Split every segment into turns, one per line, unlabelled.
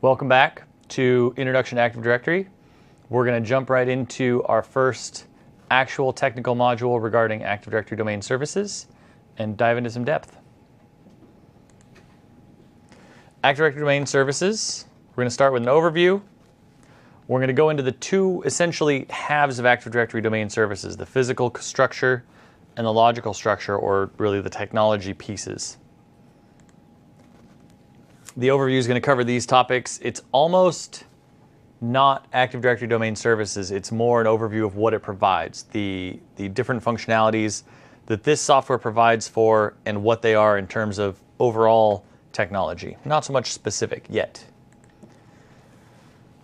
Welcome back to Introduction to Active Directory. We're going to jump right into our first actual technical module regarding Active Directory domain services and dive into some depth. Active Directory domain services, we're going to start with an overview. We're going to go into the two essentially halves of Active Directory domain services, the physical structure and the logical structure, or really the technology pieces. The overview is going to cover these topics. It's almost not Active Directory domain services. It's more an overview of what it provides, the different functionalities that this software provides for and what they are in terms of overall technology. Not so much specific yet.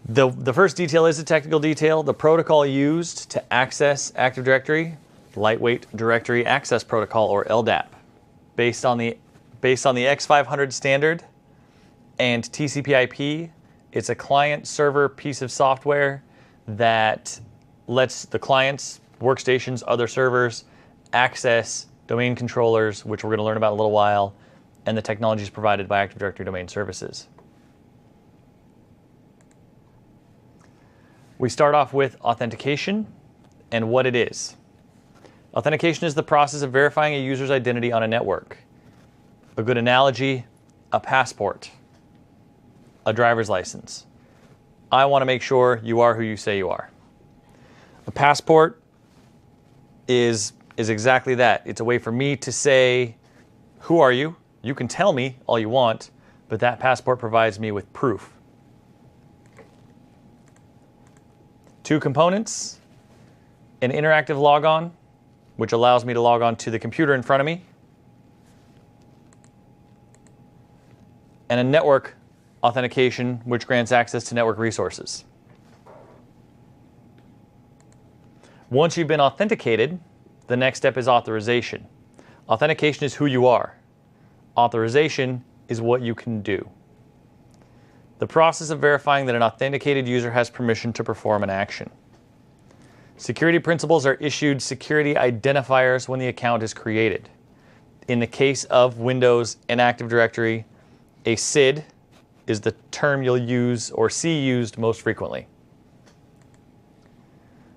The first detail is a technical detail. The protocol used to access Active Directory, Lightweight Directory Access Protocol, or LDAP, based on the X500 standard and TCP/IP. It's a client-server piece of software that lets the clients, workstations, other servers access domain controllers, which we're going to learn about in a little while, and the technologies provided by Active Directory domain services. We start off with authentication and what it is. Authentication is the process of verifying a user's identity on a network. A good analogy, a passport, a driver's license. I want to make sure you are who you say you are. A passport is exactly that. It's a way for me to say, who are you? You can tell me all you want, but that passport provides me with proof. Two components, an interactive logon, which allows me to log on to the computer in front of me, and a network authentication, which grants access to network resources. Once you've been authenticated, the next step is authorization. Authentication is who you are. Authorization is what you can do. The process of verifying that an authenticated user has permission to perform an action. Security principals are issued security identifiers when the account is created. In the case of Windows and Active Directory, a SID is the term you'll use or see used most frequently.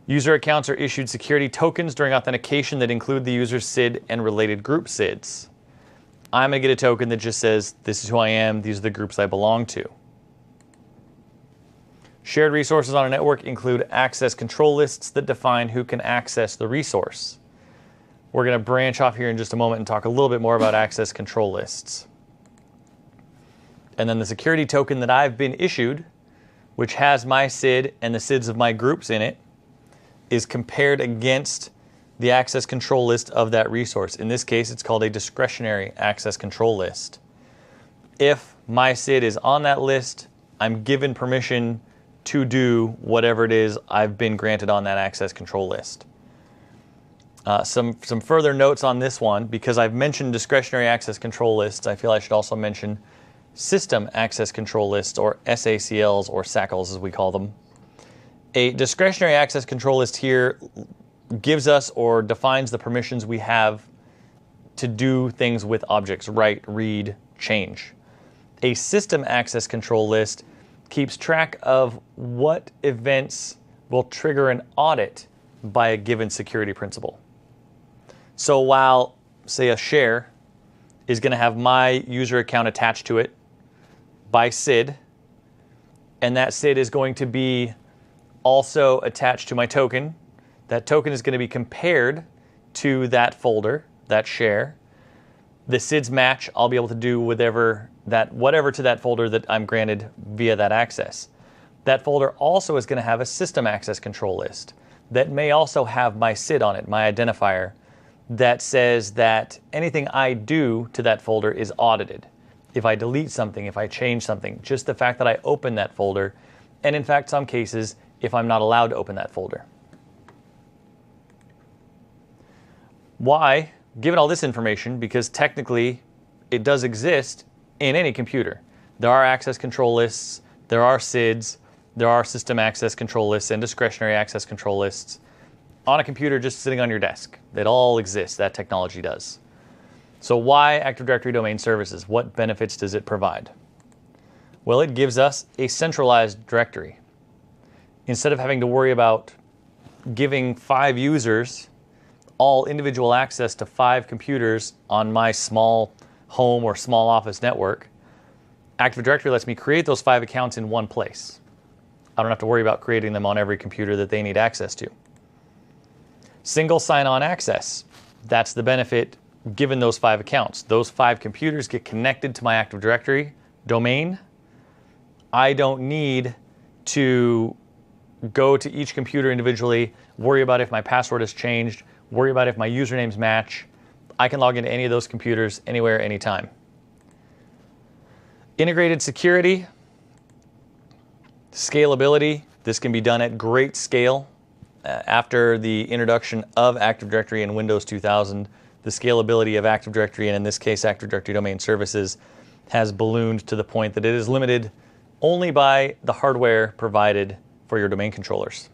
User accounts are issued security tokens during authentication that include the user's SID and related group SIDs. I'm going to get a token that just says, this is who I am, these are the groups I belong to. Shared resources on a network include access control lists that define who can access the resource. We're going to branch off here in just a moment and talk a little bit more about access control lists. And then the security token that I've been issued, which has my SID and the SIDs of my groups in it, is compared against the access control list of that resource. In this case, it's called a discretionary access control list. If my SID is on that list, I'm given permission to do whatever it is I've been granted on that access control list. Some further notes on this one, because I've mentioned discretionary access control lists, I feel I should also mention system access control lists, or SACLs, or SACLs as we call them. A discretionary access control list here gives us or defines the permissions we have to do things with objects, write, read, change. A system access control list keeps track of what events will trigger an audit by a given security principal. So while, say, a share is going to have my user account attached to it by SID, and that SID is going to be also attached to my token. That token is going to be compared to that folder, that share. The SIDs match, I'll be able to do whatever to that folder that I'm granted via that access. That folder also is going to have a system access control list that may also have my SID on it, my identifier, that says that anything I do to that folder is audited. If I delete something, if I change something, just the fact that I open that folder, and in fact, some cases, if I'm not allowed to open that folder. Why? Given all this information, because technically it does exist in any computer. There are access control lists, there are SIDs, there are system access control lists and discretionary access control lists on a computer just sitting on your desk. It all exists, that technology does. So why Active Directory domain services? What benefits does it provide? Well, it gives us a centralized directory. Instead of having to worry about giving 5 users all individual access to 5 computers on my small home or small office network, Active Directory lets me create those 5 accounts in one place. I don't have to worry about creating them on every computer that they need access to. Single sign-on access. That's the benefit given those 5 accounts. Those 5 computers get connected to my Active Directory domain. I don't need to go to each computer individually, worry about if my password has changed, worry about if my usernames match. I can log into any of those computers anywhere, anytime. Integrated security, scalability. This can be done at great scale. After the introduction of Active Directory in Windows 2000, the scalability of Active Directory, and in this case Active Directory Domain Services, has ballooned to the point that it is limited only by the hardware provided for your domain controllers.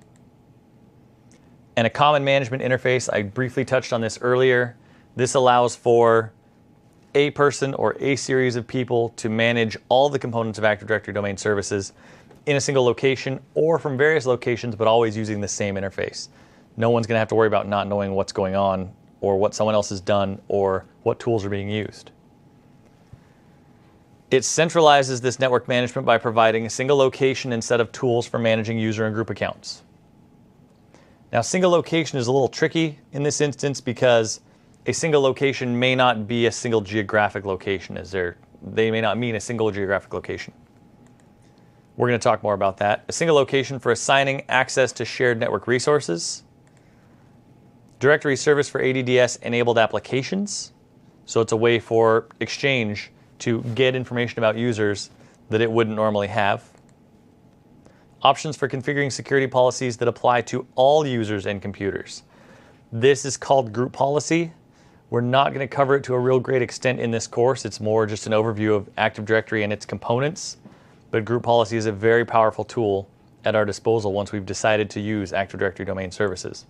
And a common management interface, I briefly touched on this earlier. This allows for a person or a series of people to manage all the components of Active Directory Domain Services in a single location or from various locations, but always using the same interface. No one's going to have to worry about not knowing what's going on or what someone else has done or what tools are being used. It centralizes this network management by providing a single location and set of tools for managing user and group accounts. Now, single location is a little tricky in this instance because a single location may not be a single geographic location, they may not mean a single geographic location. We're going to talk more about that. A single location for assigning access to shared network resources. Directory service for ADDS enabled applications. So it's a way for Exchange to get information about users that it wouldn't normally have. Options for configuring security policies that apply to all users and computers. This is called group policy. We're not going to cover it to a real great extent in this course. It's more just an overview of Active Directory and its components. But group policy is a very powerful tool at our disposal once we've decided to use Active Directory Domain Services.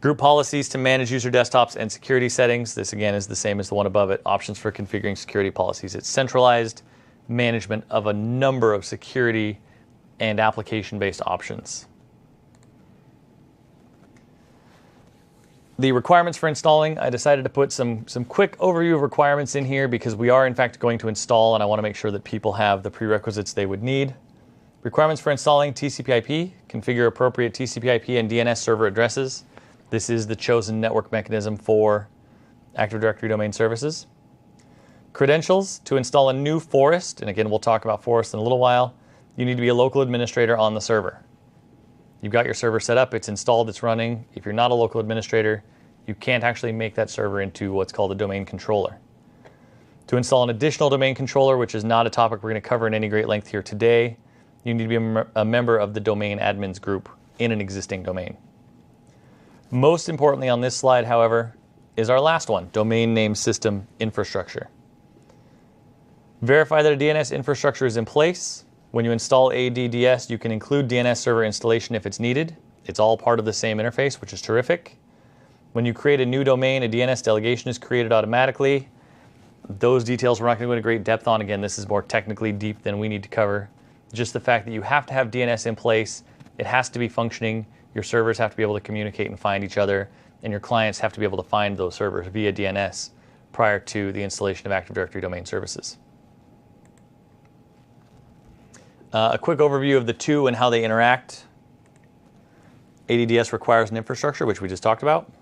Group policies to manage user desktops and security settings. This again is the same as the one above it. Options for configuring security policies. It's centralized management of a number of security and application-based options. The requirements for installing, I decided to put some quick overview of requirements in here because we are in fact going to install and I want to make sure that people have the prerequisites they would need. Requirements for installing TCP/IP, configure appropriate TCP/IP and DNS server addresses. This is the chosen network mechanism for Active Directory Domain Services. Credentials, to install a new forest, and again we'll talk about forest in a little while, you need to be a local administrator on the server. You've got your server set up, it's installed, it's running. If you're not a local administrator, you can't actually make that server into what's called a domain controller. To install an additional domain controller, which is not a topic we're going to cover in any great length here today, you need to be a member of the domain admins group in an existing domain. Most importantly on this slide, however, is our last one, domain name system infrastructure. Verify that a DNS infrastructure is in place. When you install ADDS, you can include DNS server installation if it's needed. It's all part of the same interface, which is terrific. When you create a new domain, a DNS delegation is created automatically. Those details we're not going to go into great depth on. Again, this is more technically deep than we need to cover. Just the fact that you have to have DNS in place, it has to be functioning, your servers have to be able to communicate and find each other, and your clients have to be able to find those servers via DNS prior to the installation of Active Directory Domain Services. A quick overview of the two and how they interact. ADDS requires an infrastructure, which we just talked about.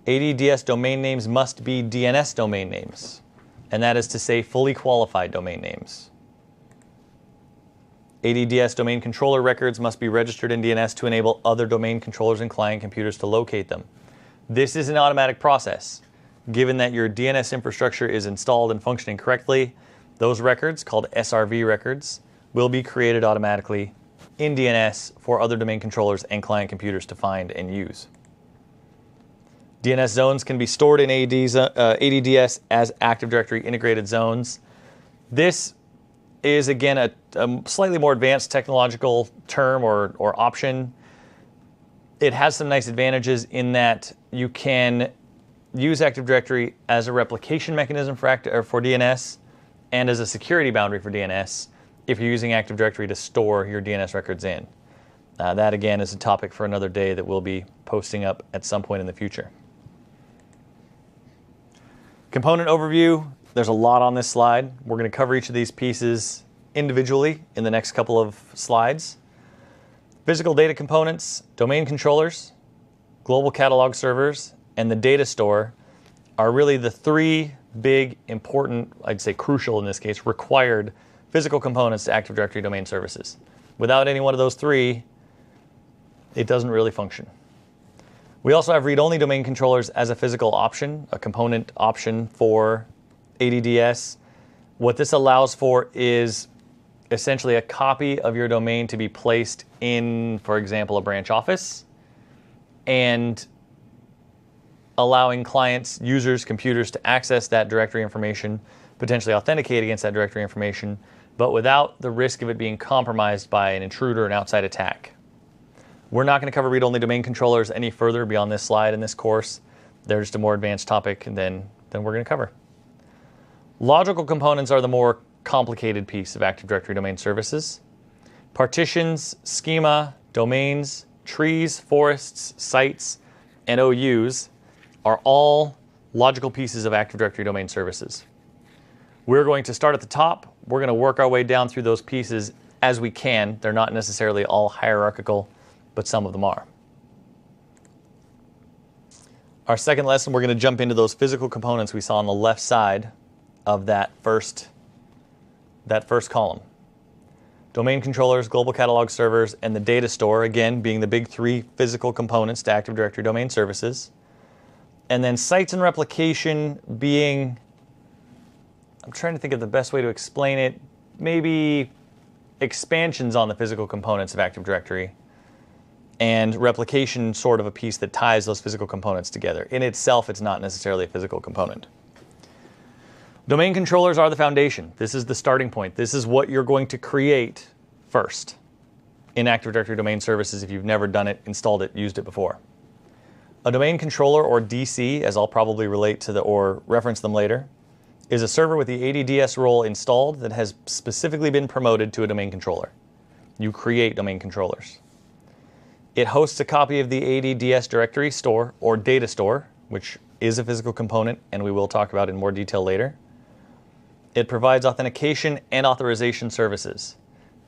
ADDS domain names must be DNS domain names, and that is to say fully qualified domain names. ADDS domain controller records must be registered in DNS to enable other domain controllers and client computers to locate them. This is an automatic process. Given that your DNS infrastructure is installed and functioning correctly, those records, called SRV records, will be created automatically in DNS for other domain controllers and client computers to find and use. DNS zones can be stored in ADDS as Active Directory integrated zones. This is, again, a slightly more advanced technological term or option. It has some nice advantages in that you can use Active Directory as a replication mechanism for DNS, and as a security boundary for DNS if you're using Active Directory to store your DNS records in. That, again, is a topic for another day that we'll be posting up at some point in the future. Component overview. There's a lot on this slide. We're going to cover each of these pieces individually in the next couple of slides. Physical data components, domain controllers, global catalog servers, and the data store are really the three big, important, I'd say crucial in this case, required physical components to Active Directory domain services. Without any one of those three, it doesn't really function. We also have read-only domain controllers as a physical option, a component option for ADDS. What this allows for is essentially a copy of your domain to be placed in, for example, a branch office, and allowing clients, users, computers to access that directory information, potentially authenticate against that directory information, but without the risk of it being compromised by an intruder or an outside attack. We're not going to cover read-only domain controllers any further beyond this slide in this course. They're just a more advanced topic than we're going to cover. Logical components are the more complicated piece of Active Directory domain services. Partitions, schema, domains, trees, forests, sites, and OUs are all logical pieces of Active Directory domain services. We're going to start at the top. We're going to work our way down through those pieces as we can. They're not necessarily all hierarchical, but some of them are. Our second lesson, we're going to jump into those physical components we saw on the left side of that first column. Domain controllers, global catalog servers, and the data store, again, being the big three physical components to Active Directory domain services. And then sites and replication being, I'm trying to think of the best way to explain it, maybe expansions on the physical components of Active Directory, and replication sort of a piece that ties those physical components together. In itself, it's not necessarily a physical component. Domain controllers are the foundation. This is the starting point. This is what you're going to create first in Active Directory domain services if you've never done it, installed it, used it before. A domain controller, or DC, as I'll probably relate to or reference them later, is a server with the ADDS role installed that has specifically been promoted to a domain controller. You create domain controllers. It hosts a copy of the ADDS directory store or data store, which is a physical component, and we will talk about in more detail later. It provides authentication and authorization services.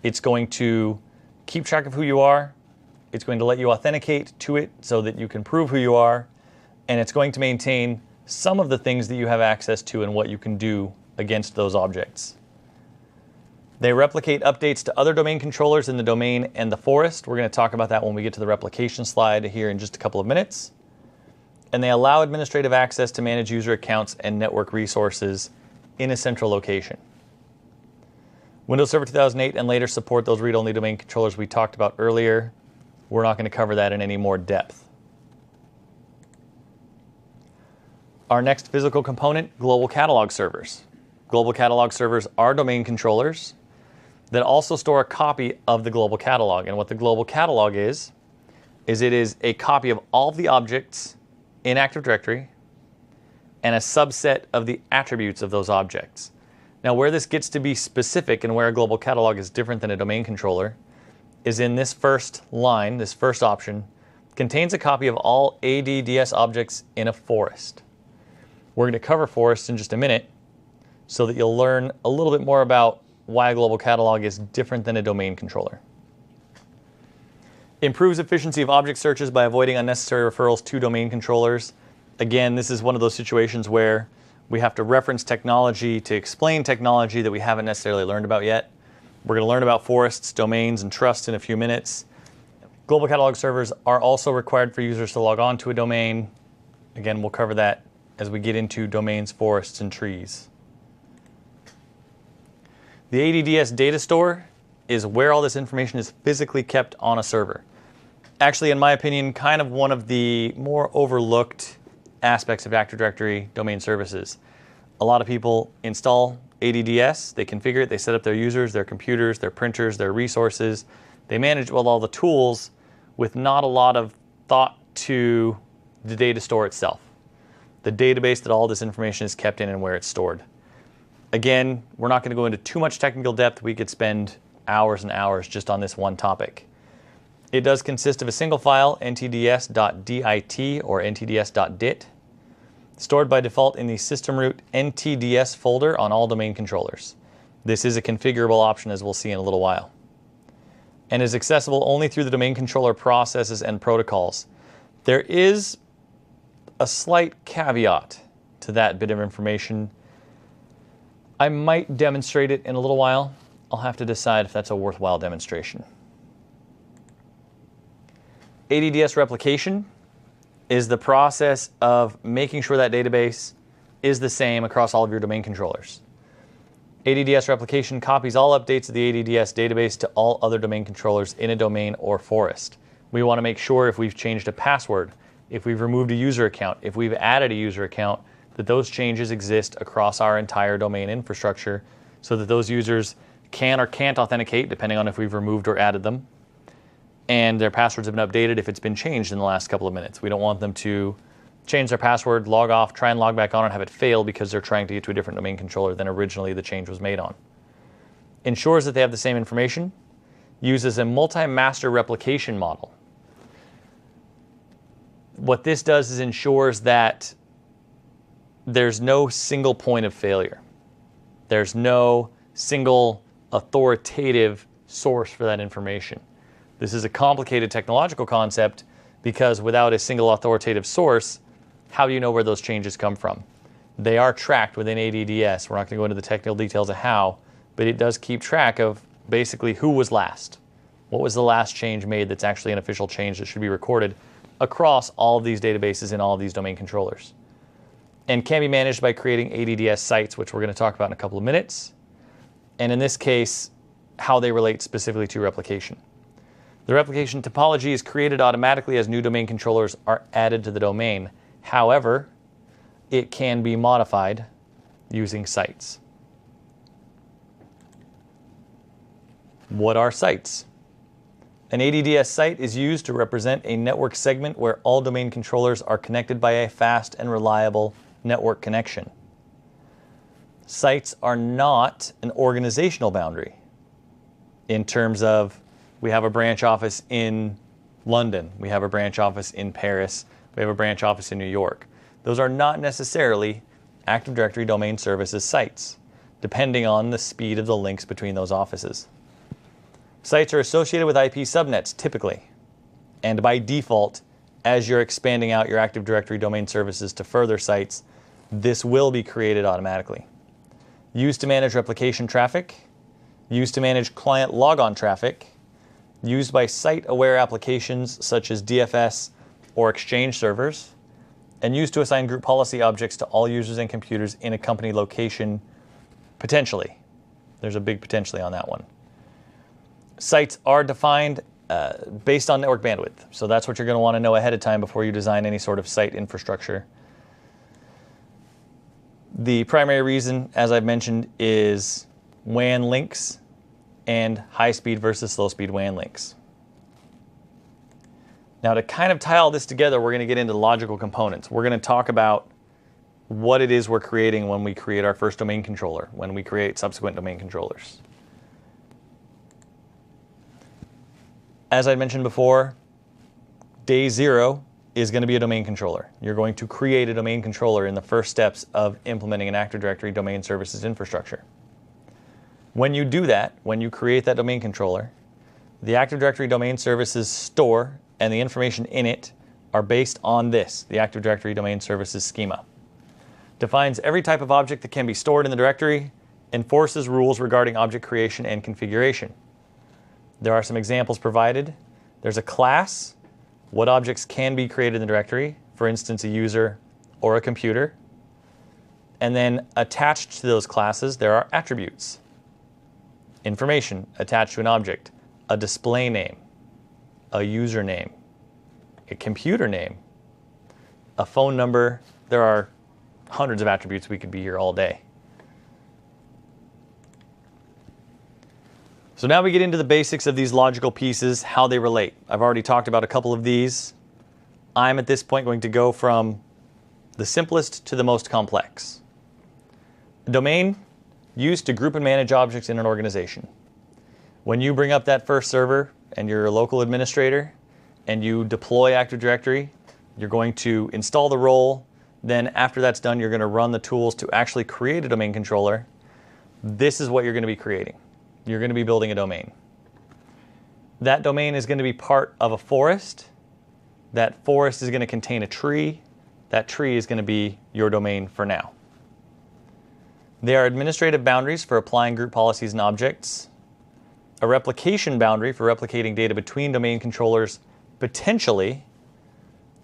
It's going to keep track of who you are. It's going to let you authenticate to it so that you can prove who you are. And it's going to maintain some of the things that you have access to and what you can do against those objects. They replicate updates to other domain controllers in the domain and the forest. We're going to talk about that when we get to the replication slide here in just a couple of minutes. And they allow administrative access to manage user accounts and network resources in a central location. Windows Server 2008 and later support those read-only domain controllers we talked about earlier. We're not going to cover that in any more depth. Our next physical component, global catalog servers. Global catalog servers are domain controllers that also store a copy of the global catalog. And what the global catalog is it is a copy of all the objects in Active Directory and a subset of the attributes of those objects. Now, where this gets to be specific and where a global catalog is different than a domain controller is in this first line, this first option, contains a copy of all ADDS objects in a forest. We're going to cover forests in just a minute so that you'll learn a little bit more about why a global catalog is different than a domain controller. Improves efficiency of object searches by avoiding unnecessary referrals to domain controllers. Again, this is one of those situations where we have to reference technology to explain technology that we haven't necessarily learned about yet. We're going to learn about forests, domains, and trust in a few minutes. Global catalog servers are also required for users to log on to a domain. Again, we'll cover that as we get into domains, forests, and trees. The ADDS data store is where all this information is physically kept on a server. Actually, in my opinion, kind of one of the more overlooked aspects of Active Directory domain services. A lot of people install ADDS, they configure it, they set up their users, their computers, their printers, their resources. They manage with all the tools with not a lot of thought to the data store itself, the database that all this information is kept in and where it's stored. Again, we're not going to go into too much technical depth. We could spend hours and hours just on this one topic. It does consist of a single file, ntds.dit or ntds.dit, stored by default in the system root ntds folder on all domain controllers. This is a configurable option, as we'll see in a little while, and is accessible only through the domain controller processes and protocols. There is a slight caveat to that bit of information. I might demonstrate it in a little while. I'll have to decide if that's a worthwhile demonstration. ADDS replication is the process of making sure that database is the same across all of your domain controllers. ADDS replication copies all updates of the ADDS database to all other domain controllers in a domain or forest. We want to make sure if we've changed a password, if we've removed a user account, if we've added a user account, that those changes exist across our entire domain infrastructure so that those users can or can't authenticate depending on if we've removed or added them, and their passwords have been updated if it's been changed in the last couple of minutes. We don't want them to change their password, log off, try and log back on and have it fail because they're trying to get to a different domain controller than originally the change was made on. Ensures that they have the same information. Uses a multi-master replication model. What this does is ensures that there's no single point of failure. There's no single authoritative source for that information. This is a complicated technological concept because without a single authoritative source, how do you know where those changes come from? They are tracked within ADDS. We're not going to go into the technical details of how, but it does keep track of basically who was last. What was the last change made that's actually an official change that should be recorded across all of these databases and all of these domain controllers. And can be managed by creating ADDS sites, which we're going to talk about in a couple of minutes. And in this case, how they relate specifically to replication. The replication topology is created automatically as new domain controllers are added to the domain. However, it can be modified using sites. What are sites? An ADDS site is used to represent a network segment where all domain controllers are connected by a fast and reliable network connection. Sites are not an organizational boundary in terms of we have a branch office in London, we have a branch office in Paris, we have a branch office in New York. Those are not necessarily Active Directory domain services sites, depending on the speed of the links between those offices. Sites are associated with IP subnets, typically, and by default, as you're expanding out your Active Directory domain services to further sites, this will be created automatically. Used to manage replication traffic, used to manage client logon traffic, used by site-aware applications such as DFS or Exchange servers, and used to assign group policy objects to all users and computers in a company location, potentially. There's a big potentially on that one. Sites are defined based on network bandwidth, so that's what you're going to want to know ahead of time before you design any sort of site infrastructure. The primary reason, as I've mentioned, is WAN links and high-speed versus slow-speed WAN links. Now, to kind of tie all this together, we're going to get into logical components. We're going to talk about what it is we're creating when we create our first domain controller, when we create subsequent domain controllers. As I mentioned before, day 0 is going to be a domain controller. You're going to create a domain controller in the first steps of implementing an Active Directory domain services infrastructure. When you do that, when you create that domain controller, the Active Directory domain services store and the information in it are based on this, the Active Directory domain services schema. Defines every type of object that can be stored in the directory, enforces rules regarding object creation and configuration. There are some examples provided. There's a class, what objects can be created in the directory, for instance, a user or a computer. And then attached to those classes, there are attributes. Information attached to an object, a display name, a username, a computer name, a phone number. There are hundreds of attributes. We could be here all day. So now we get into the basics of these logical pieces, how they relate. I've already talked about a couple of these. I'm at this point going to go from the simplest to the most complex. A domain used to group and manage objects in an organization. When you bring up that first server and you're a local administrator and you deploy Active Directory, you're going to install the role. Then after that's done, you're going to run the tools to actually create a domain controller. This is what you're going to be creating. You're going to be building a domain. That domain is going to be part of a forest. That forest is going to contain a tree. That tree is going to be your domain for now. There are administrative boundaries for applying group policies and objects, a replication boundary for replicating data between domain controllers potentially,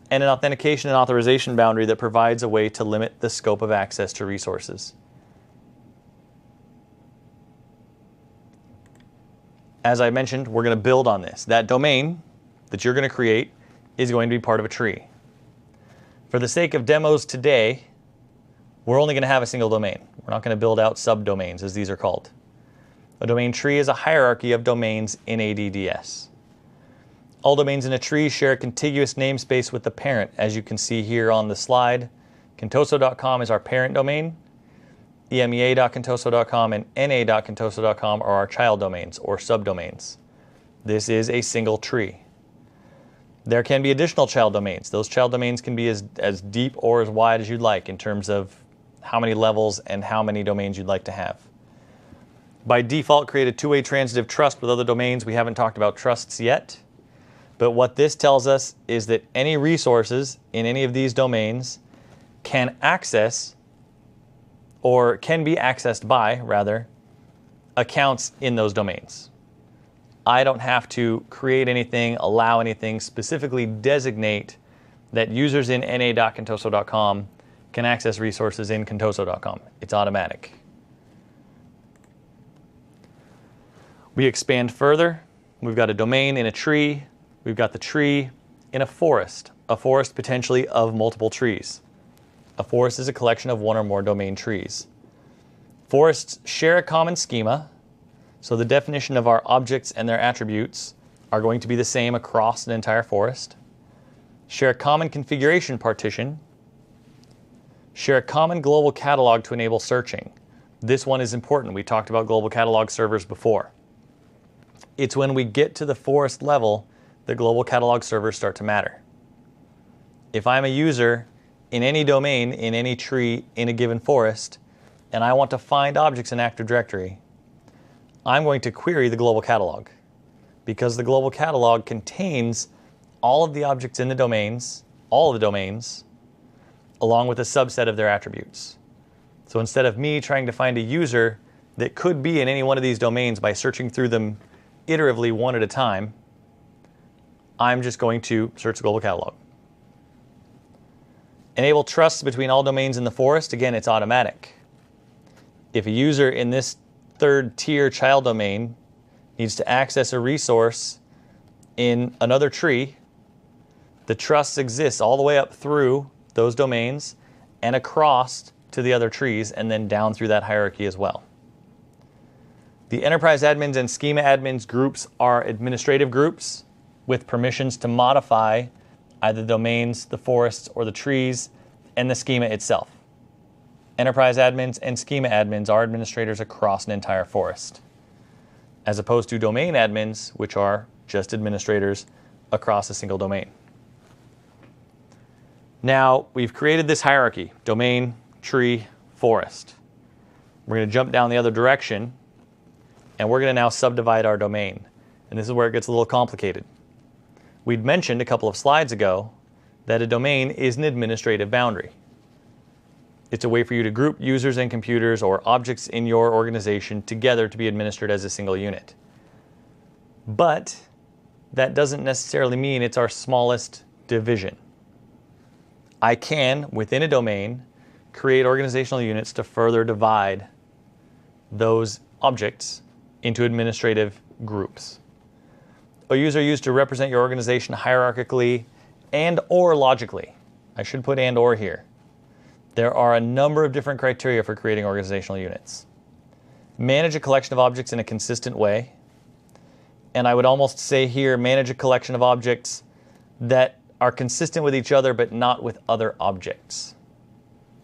and an authentication and authorization boundary that provides a way to limit the scope of access to resources. As I mentioned, we're going to build on this. That domain that you're going to create is going to be part of a tree. For the sake of demos today, we're only going to have a single domain. We're not going to build out subdomains, as these are called. A domain tree is a hierarchy of domains in ADDS. All domains in a tree share a contiguous namespace with the parent, as you can see here on the slide. Contoso.com is our parent domain. emea.contoso.com and na.contoso.com are our child domains or subdomains. This is a single tree. There can be additional child domains. Those child domains can be as deep or as wide as you'd like in terms of how many levels and how many domains you'd like to have. By default, create a two-way transitive trust with other domains. We haven't talked about trusts yet. But what this tells us is that any resources in any of these domains can access, or can be accessed by, rather, accounts in those domains. I don't have to create anything, allow anything, specifically designate that users in na.contoso.com can access resources in contoso.com. It's automatic. We expand further. We've got a domain in a tree. We've got the tree in a forest potentially of multiple trees. A forest is a collection of one or more domain trees. Forests share a common schema, so the definition of our objects and their attributes are going to be the same across an entire forest. Share a common configuration partition. Share a common global catalog to enable searching. This one is important. We talked about global catalog servers before. It's when we get to the forest level that global catalog servers start to matter. If I'm a user in any domain, in any tree, in a given forest, and I want to find objects in Active Directory, I'm going to query the global catalog because the global catalog contains all of the objects in the domains, all of the domains, along with a subset of their attributes. So instead of me trying to find a user that could be in any one of these domains by searching through them iteratively one at a time, I'm just going to search the global catalog. Enable trusts between all domains in the forest. Again, it's automatic. If a user in this third tier child domain needs to access a resource in another tree, the trust exists all the way up through those domains and across to the other trees and then down through that hierarchy as well. The enterprise admins and schema admins groups are administrative groups with permissions to modify either the domains, the forests, or the trees, and the schema itself. Enterprise admins and schema admins are administrators across an entire forest, as opposed to domain admins, which are just administrators across a single domain. Now, we've created this hierarchy, domain, tree, forest. We're going to jump down the other direction, and we're going to now subdivide our domain. And this is where it gets a little complicated. We'd mentioned a couple of slides ago that a domain is an administrative boundary. It's a way for you to group users and computers or objects in your organization together to be administered as a single unit. But that doesn't necessarily mean it's our smallest division. I can, within a domain, create organizational units to further divide those objects into administrative groups. A user used to represent your organization hierarchically and or logically. I should put and or here. There are a number of different criteria for creating organizational units. Manage a collection of objects in a consistent way. And I would almost say here, manage a collection of objects that are consistent with each other but not with other objects.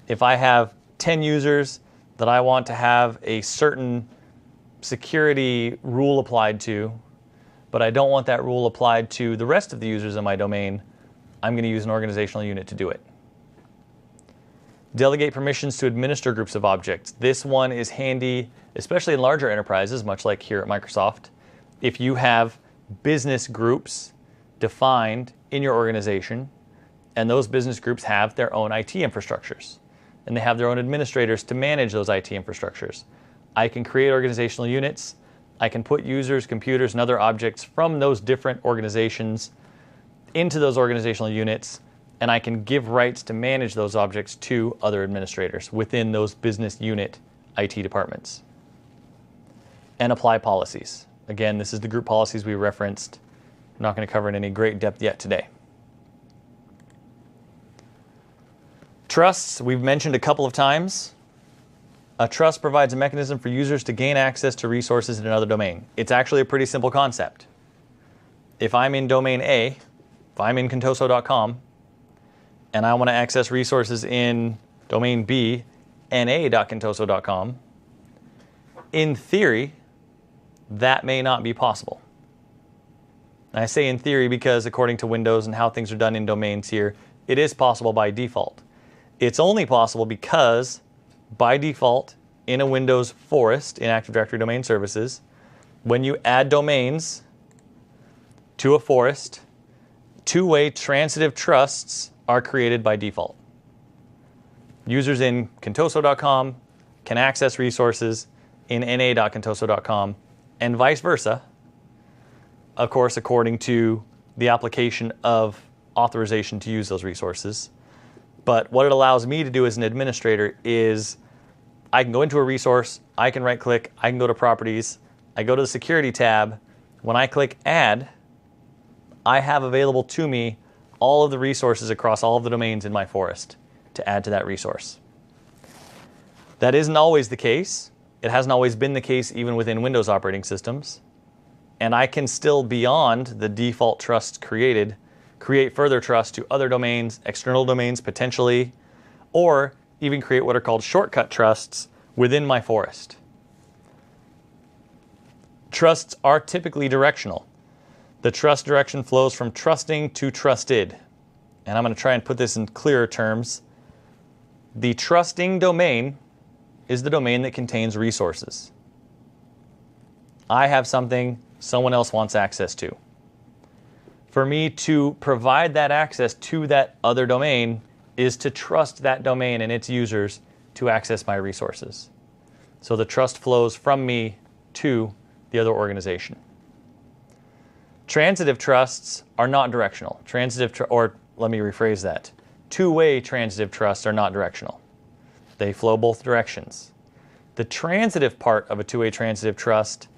If I have 10 users that I want to have a certain security rule applied to, but I don't want that rule applied to the rest of the users in my domain, I'm going to use an organizational unit to do it. Delegate permissions to administer groups of objects. This one is handy, especially in larger enterprises, much like here at Microsoft. If you have business groups defined in your organization, and those business groups have their own IT infrastructures, and they have their own administrators to manage those IT infrastructures, I can create organizational units. I can put users, computers, and other objects from those different organizations into those organizational units, and I can give rights to manage those objects to other administrators within those business unit IT departments. And apply policies. Again, this is the group policies we referenced. I'm not going to cover in any great depth yet today. Trusts, we've mentioned a couple of times. A trust provides a mechanism for users to gain access to resources in another domain. It's actually a pretty simple concept. If I'm in domain A, if I'm in contoso.com, and I want to access resources in domain B, na.contoso.com, in theory, that may not be possible. And I say in theory because according to Windows and how things are done in domains here, it is possible by default. It's only possible because by default, in a Windows forest in Active Directory Domain Services, when you add domains to a forest, two-way transitive trusts are created by default. Users in contoso.com can access resources in na.contoso.com and vice versa, of course, according to the application of authorization to use those resources. But what it allows me to do as an administrator is I can go into a resource, I can right-click, I can go to Properties, I go to the Security tab. When I click Add, I have available to me all of the resources across all of the domains in my forest to add to that resource. That isn't always the case. It hasn't always been the case even within Windows operating systems. And I can still, beyond the default trusts created, create further trusts to other domains, external domains potentially, or even create what are called shortcut trusts within my forest. Trusts are typically directional. The trust direction flows from trusting to trusted. And I'm going to try and put this in clearer terms. The trusting domain is the domain that contains resources. I have something someone else wants access to. For me to provide that access to that other domain is to trust that domain and its users to access my resources. So the trust flows from me to the other organization. Transitive trusts are not directional. Or let me rephrase that. Two-way transitive trusts are not directional. They flow both directions. The transitive part of a two-way transitive trust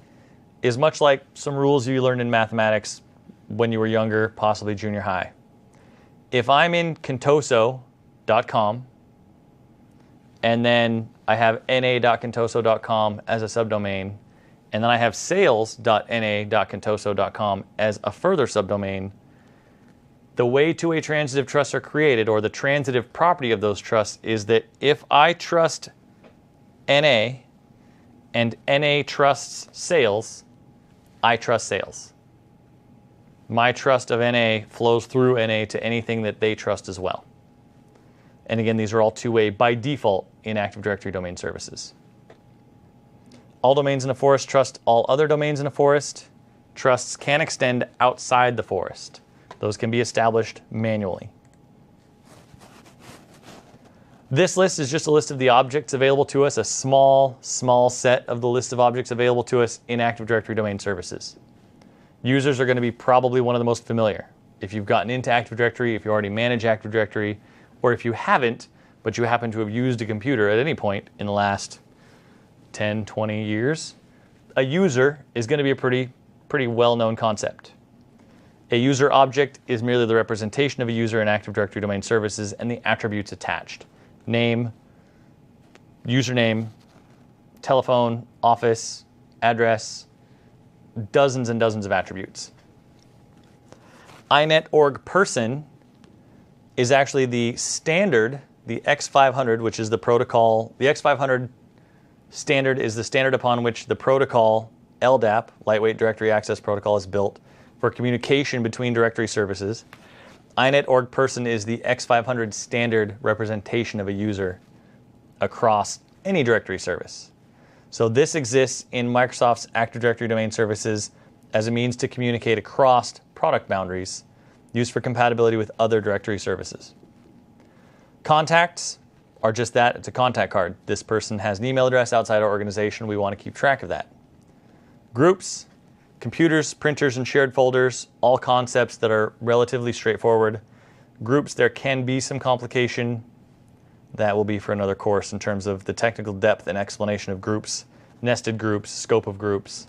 is much like some rules you learned in mathematics when you were younger, possibly junior high. If I'm in contoso.com and then I have na.contoso.com as a subdomain, and then I have sales.na.contoso.com as a further subdomain, the way two-way transitive trusts are created, or the transitive property of those trusts, is that if I trust NA and NA trusts sales, I trust sales. My trust of NA flows through NA to anything that they trust as well. And again, these are all two-way by default in Active Directory Domain Services. All domains in a forest trust all other domains in a forest. Trusts can extend outside the forest. Those can be established manually. This list is just a list of the objects available to us, a small set of the list of objects available to us in Active Directory Domain Services. Users are going to be probably one of the most familiar. If you've gotten into Active Directory, if you already manage Active Directory, or if you haven't, but you happen to have used a computer at any point in the last 10, 20 years, a user is going to be a pretty well-known concept. A user object is merely the representation of a user in Active Directory Domain Services and the attributes attached. Name, username, telephone, office, address, dozens and dozens of attributes. inet.org person is actually the standard, the X500, which is the protocol. The X500 Standard is the standard upon which the protocol, LDAP, Lightweight Directory Access Protocol, is built for communication between directory services. INET org person is the X500 standard representation of a user across any directory service. So this exists in Microsoft's Active Directory Domain Services as a means to communicate across product boundaries, used for compatibility with other directory services. Contacts are just that. It's a contact card. This person has an email address outside our organization. We want to keep track of that. Groups, computers, printers, and shared folders, all concepts that are relatively straightforward. Groups, there can be some complication. That will be for another course in terms of the technical depth and explanation of groups, nested groups, scope of groups.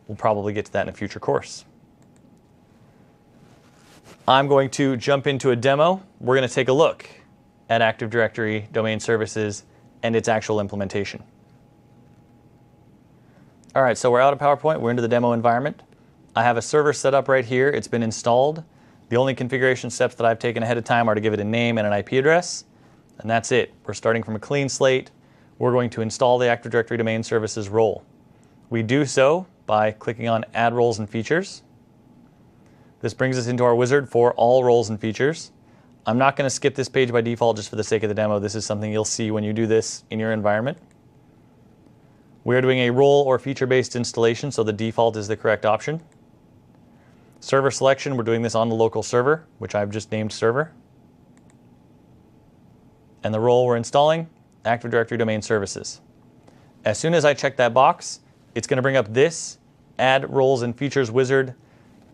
We'll probably get to that in a future course. I'm going to jump into a demo. We're going to take a look at Active Directory Domain Services and its actual implementation. All right, so we're out of PowerPoint. We're into the demo environment. I have a server set up right here. It's been installed. The only configuration steps that I've taken ahead of time are to give it a name and an IP address, and that's it. We're starting from a clean slate. We're going to install the Active Directory Domain Services role. We do so by clicking on Add Roles and Features. This brings us into our wizard for all roles and features. I'm not going to skip this page by default just for the sake of the demo. This is something you'll see when you do this in your environment. We're doing a role or feature-based installation, so the default is the correct option. Server selection, we're doing this on the local server, which I've just named server. And the role we're installing, Active Directory Domain Services. As soon as I check that box, it's going to bring up this Add Roles and Features wizard.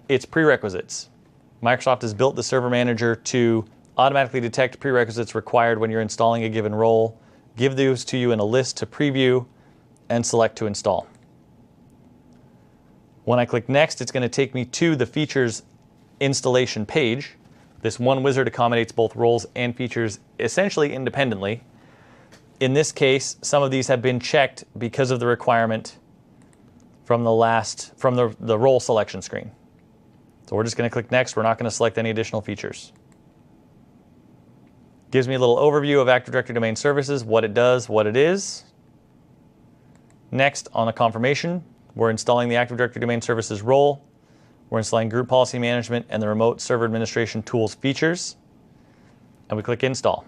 It's prerequisites. Microsoft has built the Server Manager to automatically detect prerequisites required when you're installing a given role, give those to you in a list to preview, and select to install. When I click Next, it's going to take me to the features installation page. This one wizard accommodates both roles and features essentially independently. In this case, some of these have been checked because of the requirement from the role selection screen. So we're just going to click Next. We're not going to select any additional features. Gives me a little overview of Active Directory Domain Services, what it does, what it is. Next, on the confirmation, we're installing the Active Directory Domain Services role. We're installing Group Policy Management and the Remote Server Administration Tools features. And we click Install.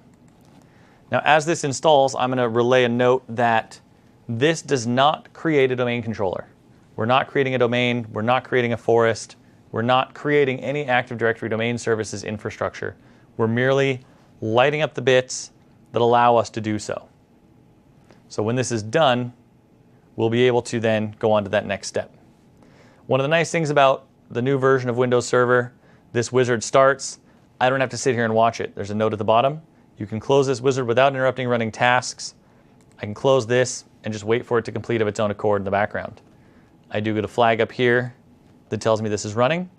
Now, as this installs, I'm going to relay a note that this does not create a domain controller. We're not creating a domain. We're not creating a forest. We're not creating any Active Directory Domain Services infrastructure. We're merely lighting up the bits that allow us to do so. So when this is done, we'll be able to then go on to that next step. One of the nice things about the new version of Windows Server, this wizard starts. I don't have to sit here and watch it. There's a note at the bottom. You can close this wizard without interrupting running tasks. I can close this and just wait for it to complete of its own accord in the background. I do get a flag up here that tells me this is running,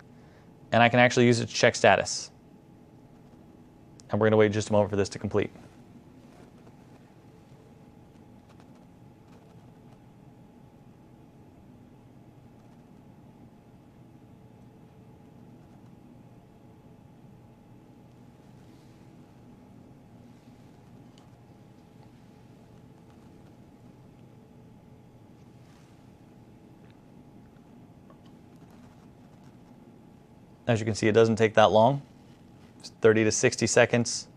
and I can actually use it to check status. And we're going to wait just a moment for this to complete. As you can see, it doesn't take that long. It's 30 to 60 seconds,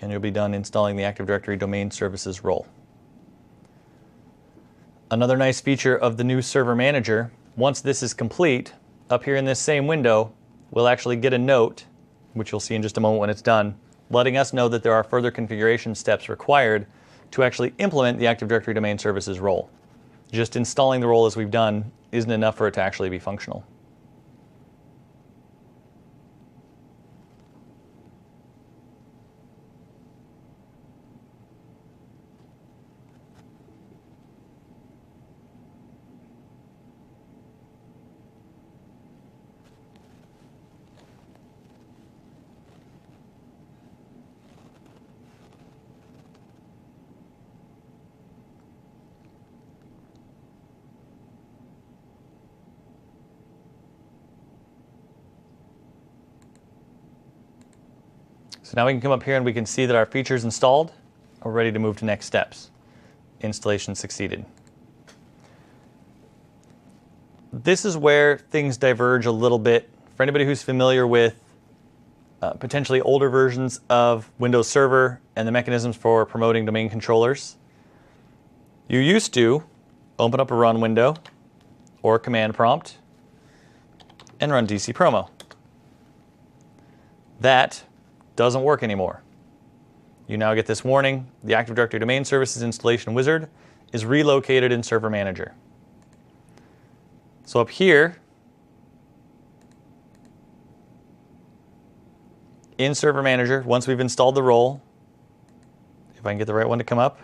and you'll be done installing the Active Directory Domain Services role. Another nice feature of the new Server Manager, once this is complete, up here in this same window, we'll actually get a note, which you'll see in just a moment when it's done, letting us know that there are further configuration steps required to actually implement the Active Directory Domain Services role. Just installing the role as we've done isn't enough for it to actually be functional. So now we can come up here and we can see that our feature's installed. We're ready to move to next steps. installation succeeded. This is where things diverge a little bit. For anybody who's familiar with potentially older versions of Windows Server and the mechanisms for promoting domain controllers, you used to open up a run window or a command prompt and run DC promo. That doesn't work anymore. You now get this warning: the Active Directory Domain Services installation wizard is relocated in Server Manager. So up here, in Server Manager, once we've installed the role, if I can get the right one to come up,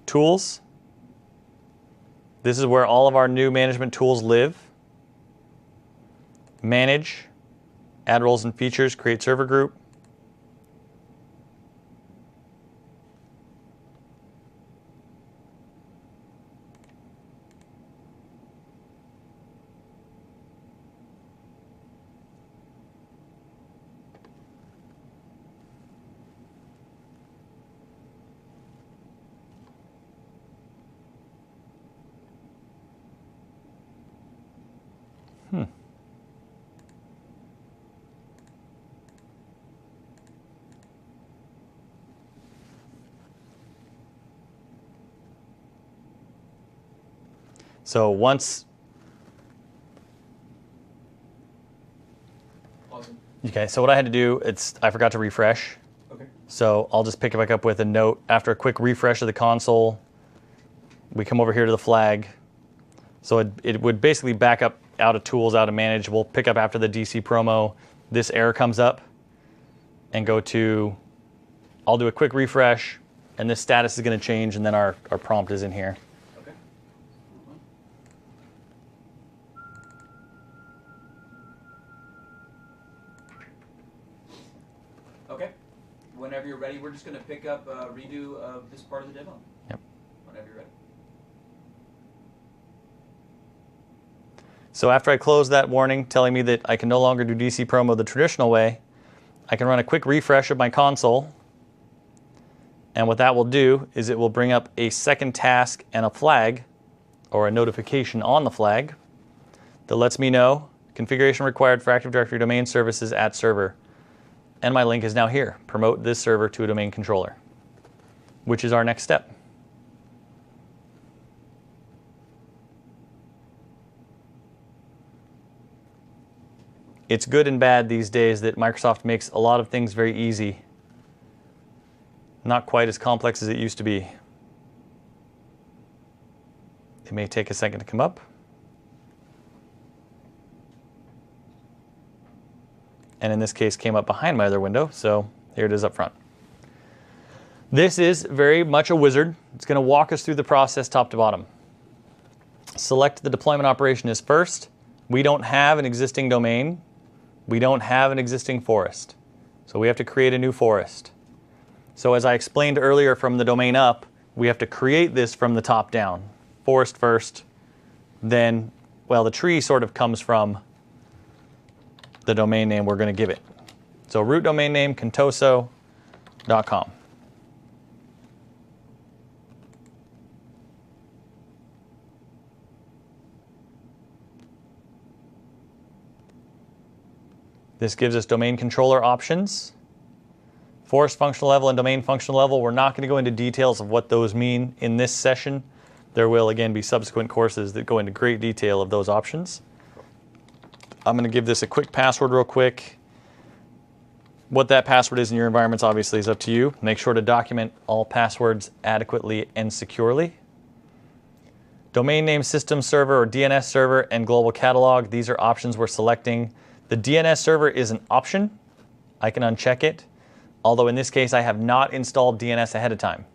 Tools. This is where all of our new management tools live. Manage, add roles and features, create server group. So once,
Awesome.
Okay, so what I had to do, I forgot to refresh.
Okay.
So I'll just pick it back up with a note. After a quick refresh of the console, we come over here to the flag. So it would basically back up out of Tools, out of Manage. We'll pick up after the DC promo. This error comes up and go to, I'll do a quick refresh, and this status is going to change, and then our prompt is in here.
Okay. Okay. Whenever you're ready, we're just going to pick up a redo of this part of the demo.
Yep.
Whenever you're ready.
So after I close that warning telling me that I can no longer do DC promo the traditional way, I can run a quick refresh of my console. And what that will do is it will bring up a second task and a flag, or a notification on the flag, that lets me know configuration required for Active Directory Domain Services at server. And my link is now here: promote this server to a domain controller, which is our next step. It's good and bad these days that Microsoft makes a lot of things very easy. Not quite as complex as it used to be. It may take a second to come up. And in this case, came up behind my other window, so here it is up front. This is very much a wizard. It's going to walk us through the process top to bottom. Select the deployment operation as first. We don't have an existing domain. We don't have an existing forest. So we have to create a new forest. So as I explained earlier from the domain up, we have to create this from the top down. Forest first, then, well, the tree sort of comes from the domain name we're going to give it. So root domain name, contoso.com. This gives us domain controller options. Forest functional level and domain functional level. We're not going to go into details of what those mean in this session. There will, again, be subsequent courses that go into great detail of those options. I'm going to give this a quick password real quick. What that password is in your environments obviously is up to you. Make sure to document all passwords adequately and securely. Domain name, system server or DNS server, and global catalog. These are options we're selecting. The DNS server is an option. I can uncheck it. Although in this case, I have not installed DNS ahead of time.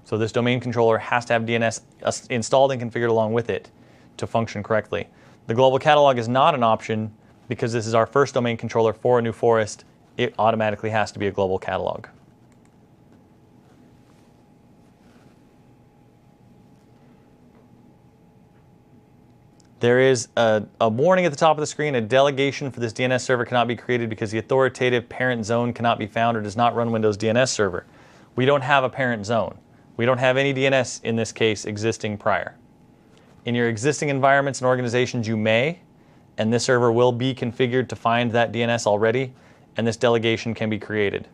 So this domain controller has to have DNS installed and configured along with it to function correctly. The global catalog is not an option because this is our first domain controller for a new forest. It automatically has to be a global catalog. There is a warning at the top of the screen: a delegation for this DNS server cannot be created because the authoritative parent zone cannot be found or does not run Windows DNS server. we don't have a parent zone. We don't have any DNS in this case existing prior. In your existing environments and organizations, you may, and this server will be configured to find that DNS already, and this delegation can be created.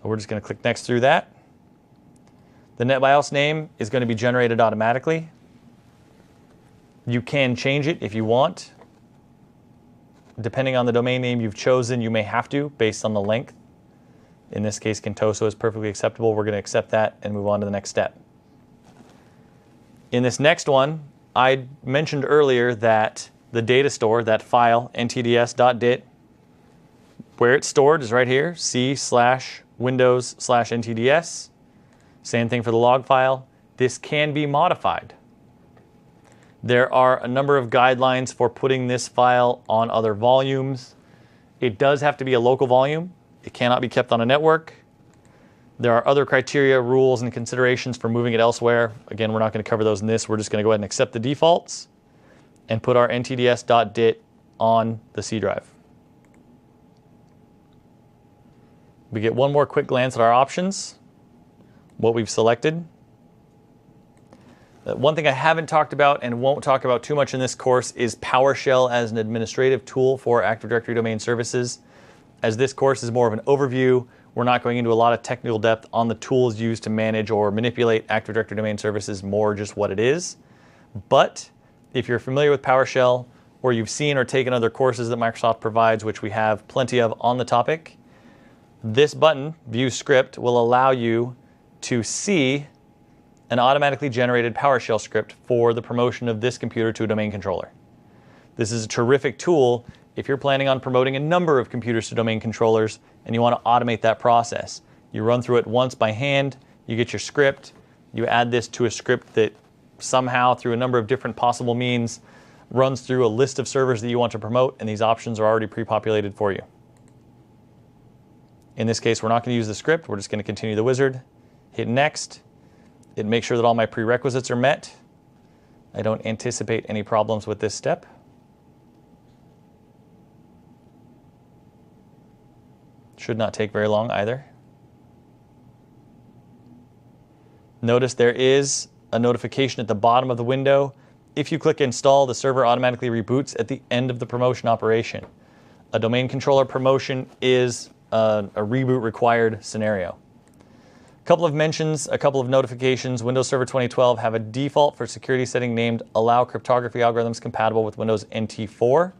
So we're just going to click next through that. The NetBIOS name is going to be generated automatically. You can change it if you want. Depending on the domain name you've chosen, you may have to, based on the length. In this case, Contoso is perfectly acceptable. We're going to accept that and move on to the next step. In this next one, I mentioned earlier that the data store, that file, ntds.dit, where it's stored is right here, c/windows/ntds. Same thing for the log file. This can be modified. There are a number of guidelines for putting this file on other volumes. It does have to be a local volume. It cannot be kept on a network. There are other criteria, rules, and considerations for moving it elsewhere. Again, we're not going to cover those in this. We're just going to go ahead and accept the defaults and put our ntds.dit on the C drive. We get one more quick glance at our options, what we've selected. One thing I haven't talked about and won't talk about too much in this course is PowerShell as an administrative tool for Active Directory domain services. As this course is more of an overview, we're not going into a lot of technical depth on the tools used to manage or manipulate Active Directory domain services, more just what it is. But if you're familiar with PowerShell, or you've seen or taken other courses that Microsoft provides, which we have plenty of on the topic, this button, View Script, will allow you to see an automatically generated PowerShell script for the promotion of this computer to a domain controller. This is a terrific tool if you're planning on promoting a number of computers to domain controllers and you want to automate that process. You run through it once by hand, you get your script, you add this to a script that somehow, through a number of different possible means, runs through a list of servers that you want to promote, and these options are already pre-populated for you. In this case, we're not going to use the script, we're just going to continue the wizard, hit next. It makes sure that all my prerequisites are met. I don't anticipate any problems with this step. Should not take very long either. Notice there is a notification at the bottom of the window. If you click install, the server automatically reboots at the end of the promotion operation. A domain controller promotion is a reboot required scenario. A couple of mentions, a couple of notifications. Windows Server 2012 have a default for security setting named Allow Cryptography Algorithms Compatible with Windows NT 4.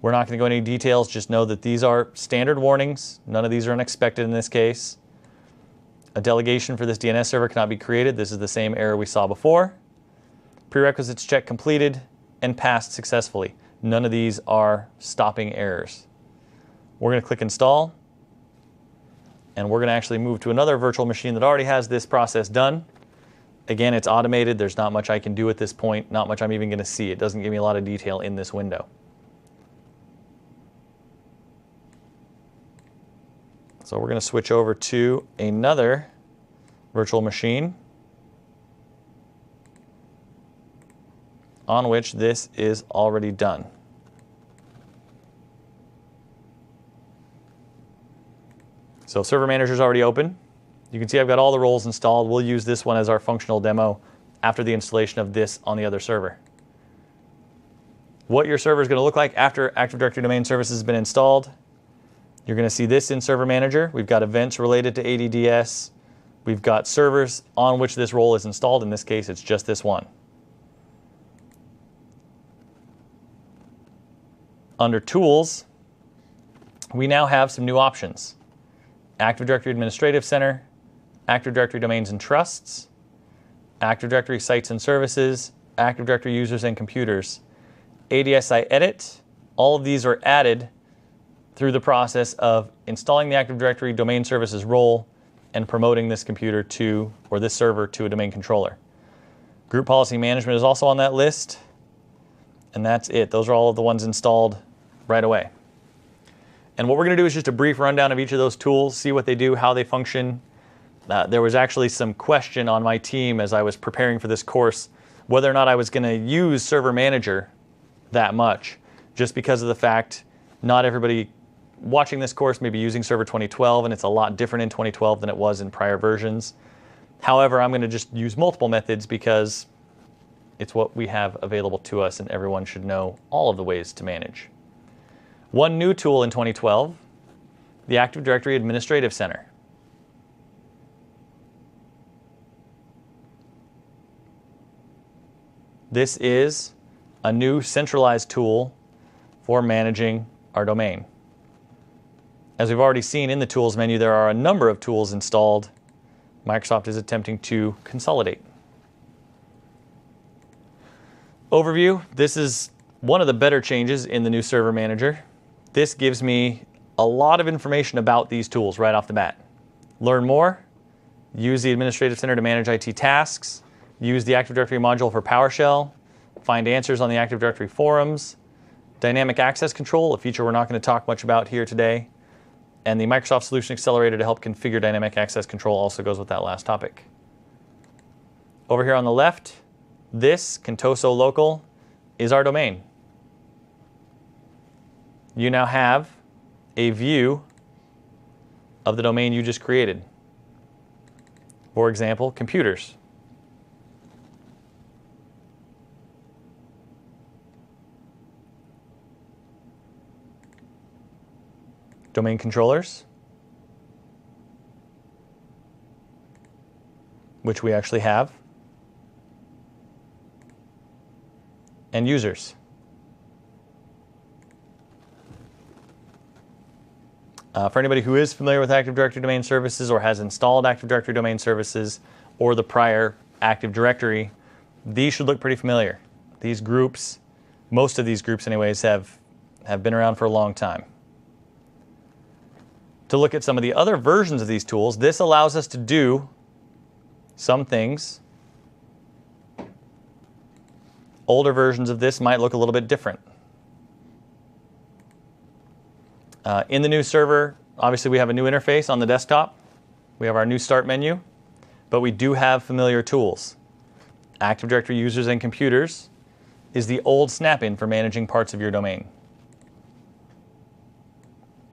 We're not going to go into any details, just know that these are standard warnings. None of these are unexpected in this case. A delegation for this DNS server cannot be created. This is the same error we saw before. Prerequisites check completed and passed successfully. None of these are stopping errors. We're going to click install, and we're going to actually move to another virtual machine that already has this process done. Again, it's automated. There's not much I can do at this point, not much I'm even going to see. It doesn't give me a lot of detail in this window. So we're going to switch over to another virtual machine on which this is already done. So Server Manager is already open. You can see I've got all the roles installed. We'll use this one as our functional demo after the installation of this on the other server. What your server is going to look like after Active Directory Domain Services has been installed. You're going to see this in Server Manager. We've got events related to ADDS. We've got servers on which this role is installed. In this case, it's just this one. Under Tools, we now have some new options. Active Directory Administrative Center, Active Directory Domains and Trusts, Active Directory Sites and Services, Active Directory Users and Computers, ADSI Edit. All of these are added through the process of installing the Active Directory Domain Services role and promoting this computer to, or this server to, a domain controller. Group Policy Management is also on that list, and that's it. Those are all of the ones installed right away. And what we're going to do is just a brief rundown of each of those tools, see what they do, how they function. There was actually some question on my team as I was preparing for this course whether or not I was going to use Server Manager that much, just because of the fact not everybody watching this course, maybe using Server 2012, and it's a lot different in 2012 than it was in prior versions. However, I'm going to just use multiple methods because it's what we have available to us, and everyone should know all of the ways to manage. One new tool in 2012, the Active Directory Administrative Center. This is a new centralized tool for managing our domain. As we've already seen in the Tools menu, there are a number of tools installed. Microsoft is attempting to consolidate. Overview, this is one of the better changes in the new Server Manager. This gives me a lot of information about these tools right off the bat. Learn more, use the Administrative Center to manage IT tasks, use the Active Directory module for PowerShell, find answers on the Active Directory forums, Dynamic Access Control, a feature we're not going to talk much about here today, and the Microsoft Solution Accelerator to help configure Dynamic Access Control also goes with that last topic. Over here on the left, this, Contoso Local, is our domain. You now have a view of the domain you just created. For example, computers. Domain controllers, which we actually have, and users. For anybody who is familiar with Active Directory Domain Services or has installed Active Directory Domain Services or the prior Active Directory, these should look pretty familiar. These groups, most of these groups anyways, have been around for a long time. To look at some of the other versions of these tools, this allows us to do some things. Older versions of this might look a little bit different. In the new server, obviously we have a new interface on the desktop. We have our new start menu, but we do have familiar tools. Active Directory users and computers is the old snap-in for managing parts of your domain.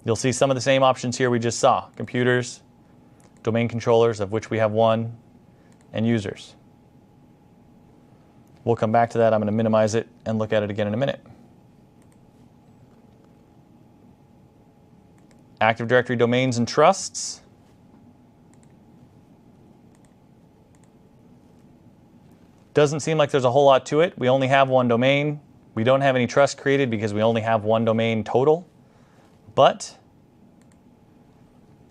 You'll see some of the same options here we just saw. Computers, domain controllers, of which we have one, and users. We'll come back to that. I'm going to minimize it and look at it again in a minute. Active Directory domains and trusts. Doesn't seem like there's a whole lot to it. We only have one domain. We don't have any trust created because we only have one domain total. But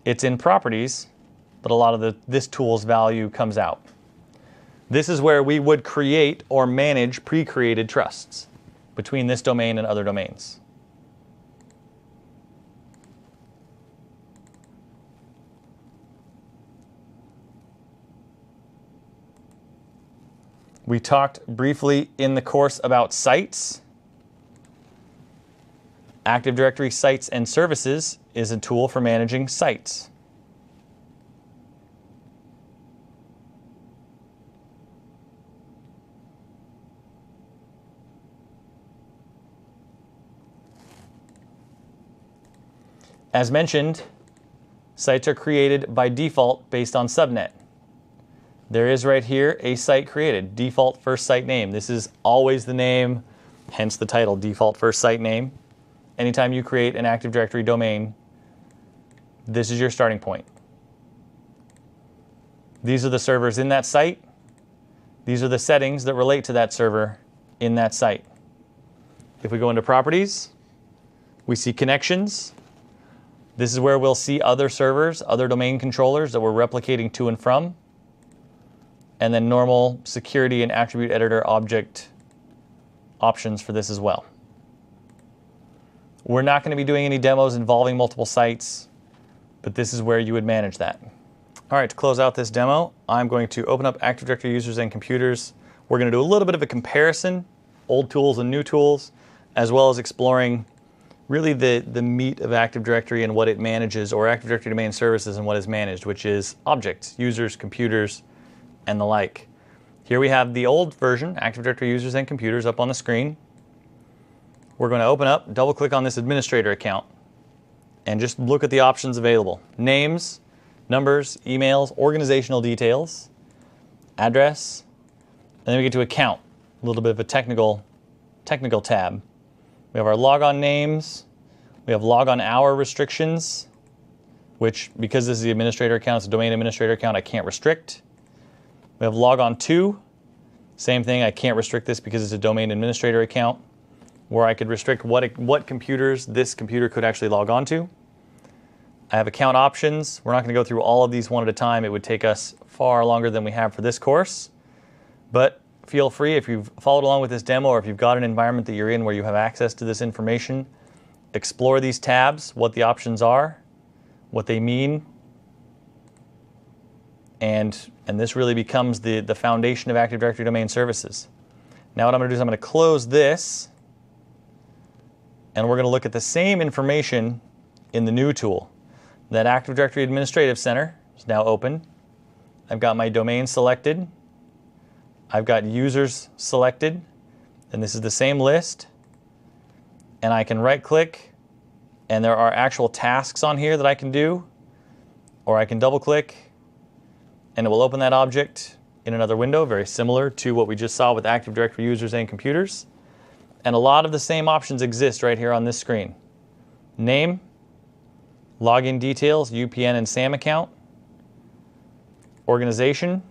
it's in properties that a lot of this tool's value comes out. This is where we would create or manage pre-created trusts between this domain and other domains. We talked briefly in the course about sites. Active Directory Sites and Services is a tool for managing sites. As mentioned, sites are created by default based on subnet. There is right here a site created, default first site name. This is always the name, hence the title, default first site name. Anytime you create an Active Directory domain, this is your starting point. These are the servers in that site. These are the settings that relate to that server in that site. If we go into properties, we see connections. This is where we'll see other servers, other domain controllers that we're replicating to and from. And then normal security and attribute editor object options for this as well. We're not going to be doing any demos involving multiple sites, but this is where you would manage that. All right, to close out this demo, I'm going to open up Active Directory users and computers. We're going to do a little bit of a comparison, old tools and new tools, as well as exploring really the meat of Active Directory and what it manages, or Active Directory Domain Services and what is managed, which is objects, users, computers, and the like. Here we have the old version, Active Directory users and computers, up on the screen. We're going to open up, double click on this administrator account. and just look at the options available. Names, numbers, emails, organizational details, address, and then we get to account, a little bit of a technical tab. We have our logon names, we have logon hour restrictions, which because this is the administrator account, it's a domain administrator account, I can't restrict. We have logon to, same thing, I can't restrict this because it's a domain administrator account, where I could restrict what computers this computer could actually log on to. I have account options. We're not going to go through all of these one at a time. It would take us far longer than we have for this course. But feel free, if you've followed along with this demo or if you've got an environment that you're in where you have access to this information, explore these tabs, what the options are, what they mean, and this really becomes the foundation of Active Directory domain services. Now what I'm going to do is I'm going to close this, and we're going to look at the same information in the new tool. That Active Directory Administrative Center is now open. I've got my domain selected. I've got users selected, and this is the same list. And I can right-click, and there are actual tasks on here that I can do, or I can double-click, and it will open that object in another window, very similar to what we just saw with Active Directory users and computers. And a lot of the same options exist right here on this screen. Name, login details, UPN and SAM account, organization,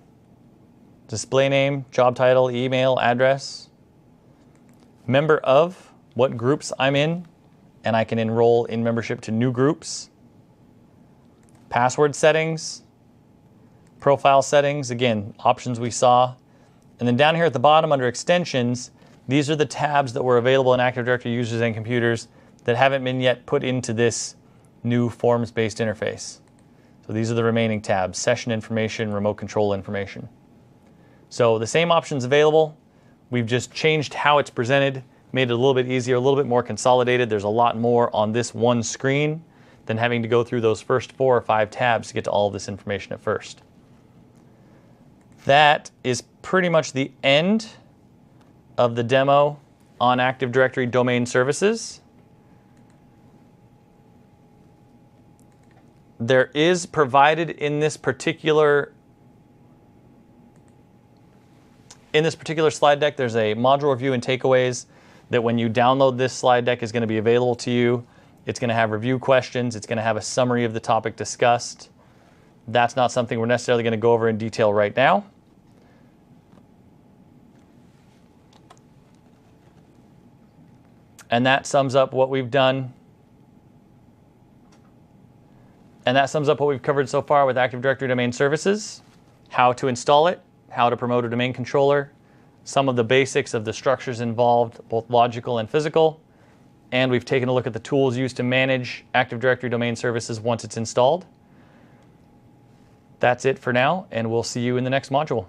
display name, job title, email, address, member of, what groups I'm in, and I can enroll in membership to new groups, password settings, profile settings, again, options we saw. And then down here at the bottom under extensions, these are the tabs that were available in Active Directory users and computers that haven't been yet put into this new forms-based interface. So these are the remaining tabs: session information, remote control information. So the same options available. We've just changed how it's presented, made it a little bit easier, a little bit more consolidated. There's a lot more on this one screen than having to go through those first 4 or 5 tabs to get to all of this information at first. That is pretty much the end of the demo on Active Directory domain services. There is provided in this particular slide deck, there's a module review and takeaways that when you download this slide deck is going to be available to you. It's going to have review questions. It's going to have a summary of the topic discussed. That's not something we're necessarily going to go over in detail right now. And that sums up what we've done. And that sums up what we've covered so far with Active Directory Domain Services, how to install it, how to promote a domain controller, some of the basics of the structures involved, both logical and physical, and we've taken a look at the tools used to manage Active Directory Domain Services once it's installed. That's it for now, and we'll see you in the next module.